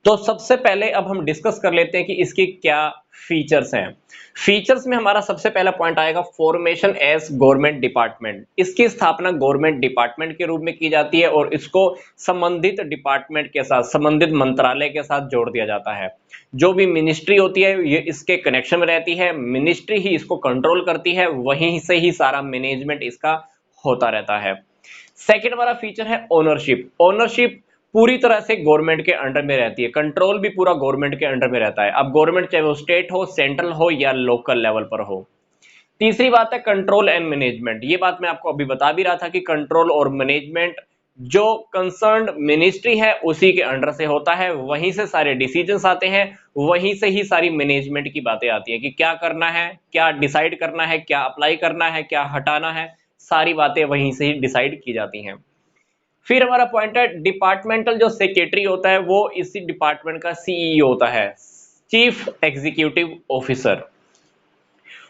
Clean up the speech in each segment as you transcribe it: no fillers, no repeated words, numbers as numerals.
तो सबसे पहले अब हम डिस्कस कर लेते हैं कि इसके क्या फीचर्स हैं। फीचर्स में हमारा सबसे पहला पॉइंट आएगा फॉर्मेशन एज गवर्नमेंट डिपार्टमेंट। इसकी स्थापना गवर्नमेंट डिपार्टमेंट के रूप में की जाती है और इसको संबंधित डिपार्टमेंट के साथ, संबंधित मंत्रालय के साथ जोड़ दिया जाता है। जो भी मिनिस्ट्री होती है ये इसके कनेक्शन में रहती है, मिनिस्ट्री ही इसको कंट्रोल करती है, वहीं से ही सारा मैनेजमेंट इसका होता रहता है। सेकंड हमारा फीचर है ओनरशिप। ओनरशिप पूरी तरह से गवर्नमेंट के अंडर में रहती है, कंट्रोल भी पूरा गवर्नमेंट के अंडर में रहता है। अब गवर्नमेंट चाहे वो स्टेट हो, सेंट्रल हो या लोकल लेवल पर हो। तीसरी बात है कंट्रोल एंड मैनेजमेंट। ये बात मैं आपको अभी बता भी रहा था कि कंट्रोल और मैनेजमेंट जो कंसर्न्ड मिनिस्ट्री है उसी के अंडर से होता है, वहीं से सारे डिसीजंस आते हैं, वहीं से ही सारी मैनेजमेंट की बातें आती है कि क्या करना है, क्या डिसाइड करना है, क्या अप्लाई करना है, क्या हटाना है, सारी बातें वहीं से ही डिसाइड की जाती हैं। फिर हमारा पॉइंट है डिपार्टमेंटल जो सेक्रेटरी होता है वो इसी डिपार्टमेंट का सीईओ होता है, chief executive officer.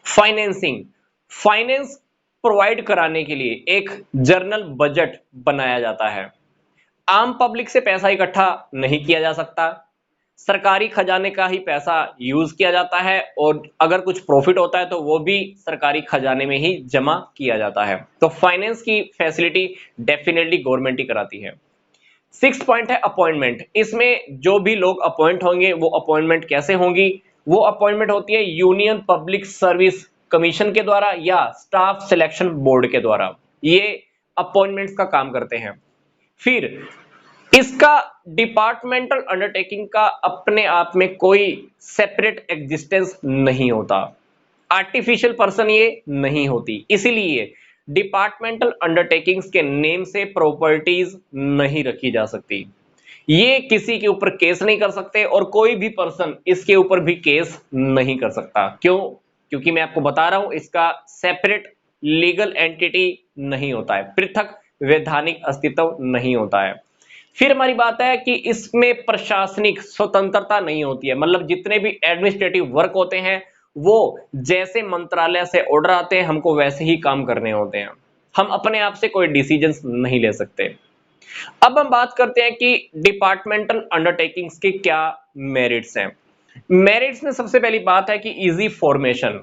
Financing, finance provide कराने के लिए एक जर्नल बजट बनाया जाता है। आम पब्लिक से पैसा इकट्ठा नहीं किया जा सकता, सरकारी खजाने का ही पैसा यूज किया जाता है और अगर कुछ प्रॉफिट होता है तो वो भी सरकारी खजाने में ही जमा किया जाता है। तो फाइनेंस की फैसिलिटी डेफिनेटली गवर्नमेंट ही कराती है। सिक्स पॉइंट है अपॉइंटमेंट। इसमें जो भी लोग अपॉइंट होंगे वो अपॉइंटमेंट कैसे होंगी, वो अपॉइंटमेंट होती है यूनियन पब्लिक सर्विस कमीशन के द्वारा या स्टाफ सिलेक्शन बोर्ड के द्वारा। ये अपॉइंटमेंट्स का काम करते हैं। फिर इसका डिपार्टमेंटल अंडरटेकिंग का अपने आप में कोई सेपरेट एग्जिस्टेंस नहीं होता, आर्टिफिशियल पर्सन ये नहीं होती, इसीलिए डिपार्टमेंटल अंडरटेकिंग्स के नेम से प्रॉपर्टीज नहीं रखी जा सकती। ये किसी के ऊपर केस नहीं कर सकते और कोई भी पर्सन इसके ऊपर भी केस नहीं कर सकता। क्यों? क्योंकि मैं आपको बता रहा हूं इसका सेपरेट लीगल एंटिटी नहीं होता है, पृथक वैधानिक अस्तित्व नहीं होता है। फिर हमारी बात है कि इसमें प्रशासनिक स्वतंत्रता नहीं होती है, मतलब जितने भी एडमिनिस्ट्रेटिव वर्क होते हैं वो जैसे मंत्रालय से ऑर्डर आते हैं हमको वैसे ही काम करने होते हैं, हम अपने आप से कोई डिसीजंस नहीं ले सकते। अब हम बात करते हैं कि डिपार्टमेंटल अंडरटेकिंग्स के क्या मेरिट्स हैं। मेरिट्स में सबसे पहली बात है कि इजी फॉर्मेशन।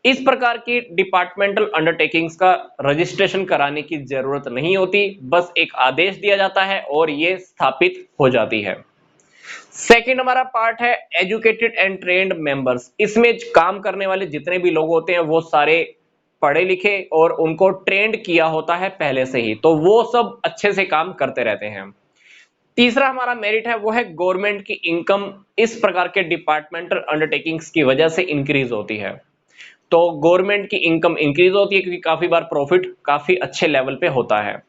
इस प्रकार की डिपार्टमेंटल अंडरटेकिंग्स का रजिस्ट्रेशन कराने की जरूरत नहीं होती, बस एक आदेश दिया जाता है और ये स्थापित हो जाती है। सेकेंड हमारा पार्ट है एजुकेटेड एंड ट्रेन्ड मेंबर्स। इसमें काम करने वाले जितने भी लोग होते हैं वो सारे पढ़े लिखे और उनको ट्रेंड किया होता है पहले से ही, तो वो सब अच्छे से काम करते रहते हैं। तीसरा हमारा मेरिट है वो है गवर्नमेंट की इनकम इस प्रकार के डिपार्टमेंटल अंडरटेकिंग्स की वजह से इंक्रीज होती है। तो गवर्नमेंट की इनकम इंक्रीज होती है क्योंकि काफी बार प्रॉफिट काफी अच्छे लेवल पे होता है।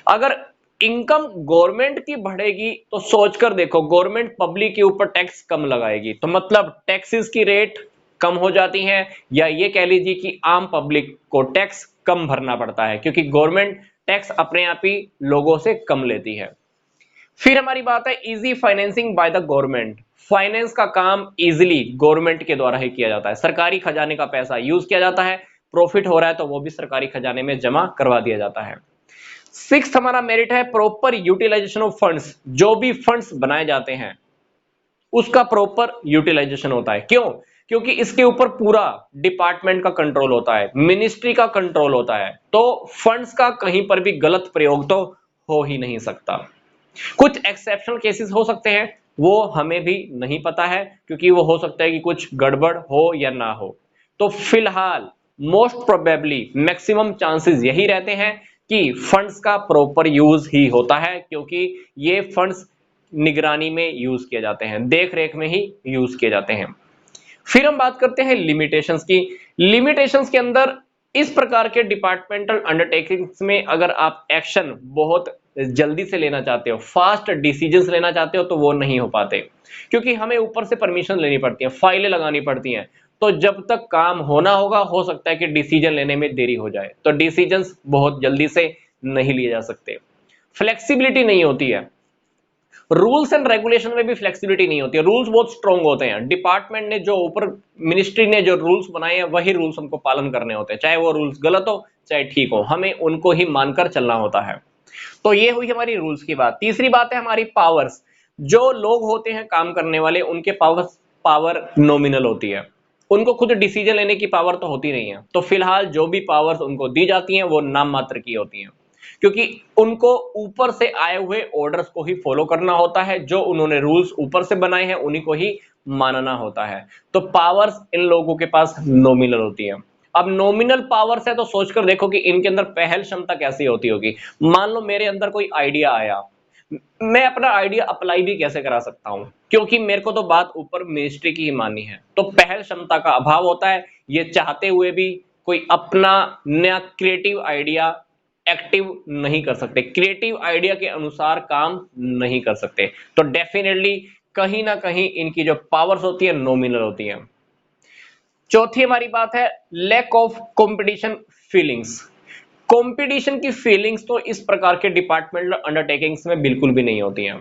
अगर इनकम गवर्नमेंट की बढ़ेगी तो सोचकर देखो, गवर्नमेंट पब्लिक के ऊपर टैक्स कम लगाएगी तो मतलब टैक्सेस की रेट कम हो जाती है, या ये कह लीजिए कि आम पब्लिक को टैक्स कम भरना पड़ता है क्योंकि गवर्नमेंट टैक्स अपने आप ही लोगों से कम लेती है। फिर हमारी बात है easy financing by the government. Finance का काम इजीली गवर्नमेंट के द्वारा ही किया जाता है, सरकारी खजाने का पैसा यूज किया जाता है, प्रॉफिट हो रहा है तो वो भी सरकारी खजाने में जमा करवा दिया जाता है। सिक्स्थ हमारा मेरिट है प्रॉपर यूटिलाइजेशन ऑफ फंड्स। जो भी फंड्स बनाए जाते हैं उसका प्रॉपर यूटिलाइजेशन होता है। क्यों? क्योंकि इसके ऊपर पूरा डिपार्टमेंट का कंट्रोल होता है, मिनिस्ट्री का कंट्रोल होता है, तो फंड्स का कहीं पर भी गलत प्रयोग तो हो ही नहीं सकता। कुछ एक्सेप्शनल केसेस हो सकते हैं, वो हमें भी नहीं पता है क्योंकि वो हो सकता है कि कुछ गड़बड़ हो या ना हो। तो फिलहाल मोस्ट प्रोबेबली मैक्सिमम चांसेस यही रहते हैं कि फंड्स का प्रॉपर यूज ही होता है, क्योंकि ये फंड्स निगरानी में यूज किए जाते हैं, देख रेख में ही यूज किए जाते हैं। फिर हम बात करते हैं लिमिटेशंस की। लिमिटेशंस के अंदर इस प्रकार के डिपार्टमेंटल अंडरटेकिंग्स में अगर आप एक्शन बहुत जल्दी से लेना चाहते हो, फास्ट डिसीजंस लेना चाहते हो, तो वो नहीं हो पाते क्योंकि हमें ऊपर से परमिशन लेनी पड़ती है, फाइलें लगानी पड़ती हैं। तो जब तक काम होना होगा हो सकता है कि डिसीजन लेने में देरी हो जाए, तो डिसीजंस बहुत जल्दी से नहीं लिए जा सकते। फ्लेक्सिबिलिटी नहीं होती है, रूल्स एंड रेगुलेशन में भी फ्लेक्सिबिलिटी नहीं होती है, रूल्स बहुत स्ट्रॉन्ग होते हैं। डिपार्टमेंट ने जो ऊपर मिनिस्ट्री ने जो रूल्स बनाए हैं वही रूल्स हमको पालन करने होते हैं, चाहे वो रूल्स गलत हो चाहे ठीक हो, हमें उनको ही मानकर चलना होता है। तो ये हुई हमारी रूल्स की बात। तीसरी बात है हमारी पावर्स। जो लोग होते हैं काम करने वाले, उनके पावर नॉमिनल होती है, उनको खुद डिसीजन लेने की पावर तो होती नहीं है। तो फिलहाल जो भी पावर्स उनको दी जाती हैं वो नाम मात्र की होती हैं, क्योंकि उनको ऊपर से आए हुए ऑर्डर्स को ही फॉलो करना होता है, जो उन्होंने रूल्स ऊपर से बनाए हैं उन्हीं को ही मानना होता है। तो पावर्स इन लोगों के पास नॉमिनल होती है। अब नॉमिनल पावर्स है तो सोचकर देखो कि इनके अंदर पहल क्षमता कैसी होती होगी। मान लो मेरे अंदर कोई आइडिया आया, मैं अपना आइडिया अप्लाई भी कैसे करा सकता हूं, क्योंकि मेरे को तो बात ऊपर मिनिस्ट्री की ही माननी है। तो पहल क्षमता का अभाव होता है, ये चाहते हुए भी कोई अपना नया क्रिएटिव आइडिया एक्टिव नहीं कर सकते, क्रिएटिव आइडिया के अनुसार काम नहीं कर सकते। तो डेफिनेटली कहीं ना कहीं इनकी जो पावर्स होती है नॉमिनल होती है। चौथी हमारी बात है lack of competition feelings. Competition की फीलिंग्स तो इस प्रकार के डिपार्टमेंटल अंडरटेकिंग्स में बिल्कुल भी नहीं होती हैं,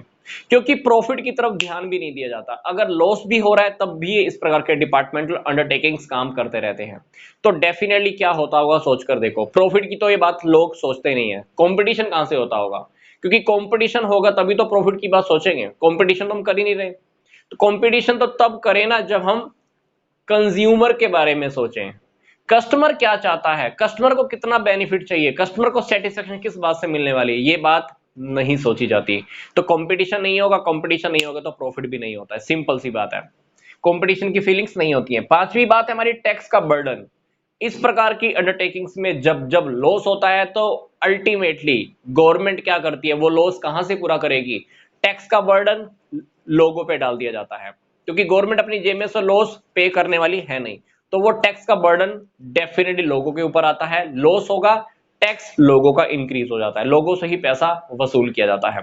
क्योंकि प्रॉफिट की तरफ ध्यान भी नहीं दिया जाता। अगर लॉस भी हो रहा है तब भी इस प्रकार के डिपार्टमेंटल अंडरटेकिंग्स काम करते रहते हैं। तो डेफिनेटली क्या होता होगा सोचकर देखो। प्रॉफिट की तो ये बात लोग सोचते नहीं है, कंपटीशन कहां से होता होगा, क्योंकि कंपटीशन होगा तभी तो प्रॉफिट की बात सोचेंगे। कंपटीशन तो हम कर ही नहीं रहे। तो कंपटीशन तो तब करें ना जब हम कंज्यूमर के बारे में सोचें। कस्टमर क्या चाहता है, कस्टमर को कितना बेनिफिट चाहिए, कस्टमर को सेटिस्फेक्शन किस बात से मिलने वाली है, ये बात नहीं सोची जाती। तो कंपटीशन नहीं होगा, कंपटीशन नहीं होगा तो प्रॉफिट भी नहीं होता है, सिंपल सी बात है। कंपटीशन की फीलिंग्स नहीं होती है। पांचवी बात है हमारी टैक्स का बर्डन। इस प्रकार की अंडरटेकिंग्स में जब जब लॉस होता है तो अल्टीमेटली गवर्नमेंट क्या करती है, वो लॉस कहां से पूरा करेगी, टैक्स का बर्डन लोगों पे डाल दिया जाता है, क्योंकि गवर्नमेंट अपनी जेब में से लॉस पे करने वाली है नहीं। तो वो टैक्स का बर्डन डेफिनेटली लोगों के ऊपर आता है। लॉस होगा, टैक्स लोगों का इंक्रीज हो जाता है, लोगों से ही पैसा वसूल किया जाता है।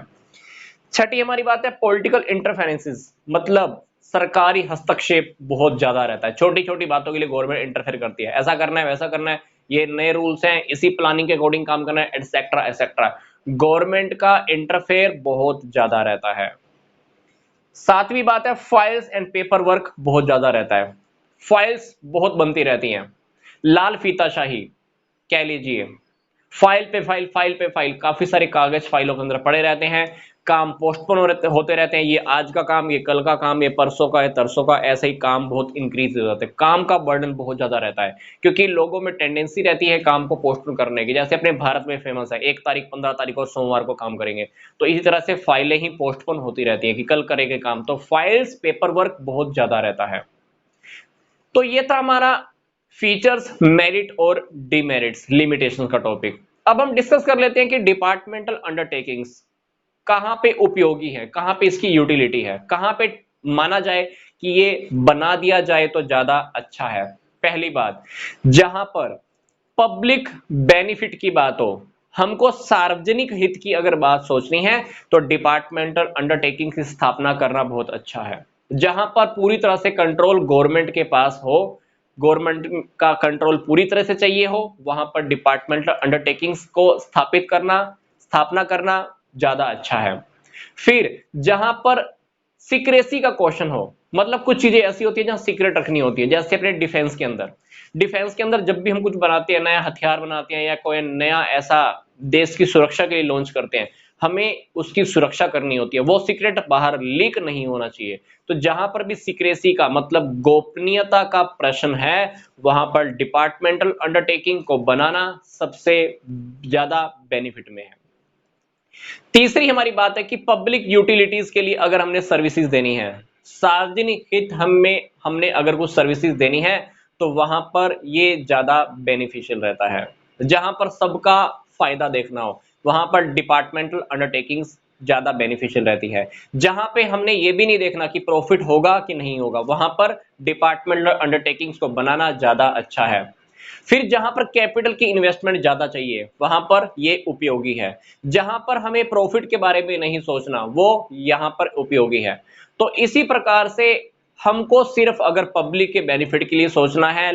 छठी हमारी बात है पॉलिटिकल इंटरफेरेंसेस, मतलब सरकारी हस्तक्षेप बहुत ज्यादा रहता है। छोटी छोटी बातों के लिए गवर्नमेंट इंटरफेयर करती है, ऐसा करना है वैसा करना है, ये नए रूल्स हैं, इसी प्लानिंग के अकॉर्डिंग काम करना है, एटसेट्रा एटसेट्रा। गवर्नमेंट का इंटरफेयर बहुत ज्यादा रहता है। सातवीं बात है फाइल्स एंड पेपर वर्क बहुत ज्यादा रहता है, फाइल्स बहुत बनती रहती हैं, लाल फीताशाही कह लीजिए, फाइल पे फाइल, फाइल पे फाइल, काफी सारे कागज फाइलों के अंदर पड़े रहते हैं, काम पोस्टपोन होते रहते हैं, ये आज का काम, ये कल का काम, ये परसों का, ये तरसों का, ऐसे ही काम बहुत इंक्रीज हो जाते हैं। काम का बर्डन बहुत ज्यादा रहता है, क्योंकि लोगों में टेंडेंसी रहती है काम को पोस्टपोन करने की। जैसे अपने भारत में फेमस है 1 तारीख 15 तारीख और सोमवार को काम करेंगे, तो इसी तरह से फाइलें ही पोस्टपोन होती रहती है कि कल करेंगे काम। तो फाइल्स पेपर वर्क बहुत ज्यादा रहता है। तो ये था हमारा फीचर्स, मेरिट और डिमेरिट्स, लिमिटेशन का टॉपिक। अब हम डिस्कस कर लेते हैं कि डिपार्टमेंटल अंडरटेकिंग्स कहां पे उपयोगी है, कहां पे इसकी यूटिलिटी है, कहां पे माना जाए कि ये बना दिया जाए तो ज्यादा अच्छा है। पहली बात, जहां पर पब्लिक बेनिफिट की बात हो, हमको सार्वजनिक हित की अगर बात सोचनी है तो डिपार्टमेंटल अंडरटेकिंग की स्थापना करना बहुत अच्छा है। जहां पर पूरी तरह से कंट्रोल गवर्नमेंट के पास हो, गवर्नमेंट का कंट्रोल पूरी तरह से चाहिए हो, वहां पर डिपार्टमेंटल अंडरटेकिंग्स को स्थापना करना ज्यादा अच्छा है। फिर जहां पर सीक्रेसी का क्वेश्चन हो, मतलब कुछ चीजें ऐसी होती है जहां सीक्रेट रखनी होती है, जैसे अपने डिफेंस के अंदर जब भी हम कुछ बनाते हैं, नया हथियार बनाते हैं या कोई नया ऐसा देश की सुरक्षा के लिए लॉन्च करते हैं, हमें उसकी सुरक्षा करनी होती है, वो सीक्रेट बाहर लीक नहीं होना चाहिए। तो जहां पर भी सीक्रेसी का मतलब गोपनीयता का प्रश्न है, वहां पर डिपार्टमेंटल अंडरटेकिंग को बनाना सबसे ज्यादा बेनिफिट में है। तीसरी हमारी बात है कि पब्लिक यूटिलिटीज के लिए अगर हमने सर्विसेज देनी है, सार्वजनिक हित हमने अगर कुछ सर्विसेज देनी है, तो वहां पर ये ज्यादा बेनिफिशियल रहता है। जहां पर सबका फायदा देखना हो, वहां पर डिपार्टमेंटल अंडरटेकिंग्स ज्यादा बेनिफिशियल रहती है। जहां पे हमने ये भी नहीं देखना कि प्रॉफिट होगा कि नहीं होगा, वहां पर डिपार्टमेंटल अंडरटेकिंग्स को बनाना ज्यादा अच्छा है। फिर जहां पर कैपिटल की इन्वेस्टमेंट ज्यादा चाहिए, वहां पर ये उपयोगी है। जहां पर हमें प्रॉफिट के बारे में नहीं सोचना, वो यहां पर उपयोगी है। तो इसी प्रकार से हमको सिर्फ अगर पब्लिक के बेनिफिट के लिए सोचना है,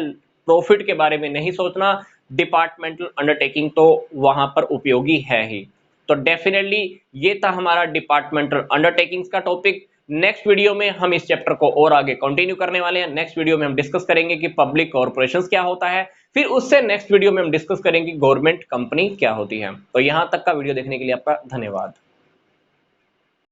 प्रॉफिट के बारे में नहीं सोचना, डिपार्टमेंटल अंडरटेकिंग तो वहां पर उपयोगी है ही। तो डेफिनेटली ये था हमारा डिपार्टमेंटल अंडरटेकिंग्स का टॉपिक। नेक्स्ट वीडियो में हम इस चैप्टर को और आगे कंटिन्यू करने वाले हैं। नेक्स्ट वीडियो में हम डिस्कस करेंगे कि पब्लिक कॉर्पोरेशंस क्या होता है, फिर उससे नेक्स्ट वीडियो में हम डिस्कस करेंगे गवर्नमेंट कंपनी क्या होती है। तो यहां तक का वीडियो देखने के लिए आपका धन्यवाद।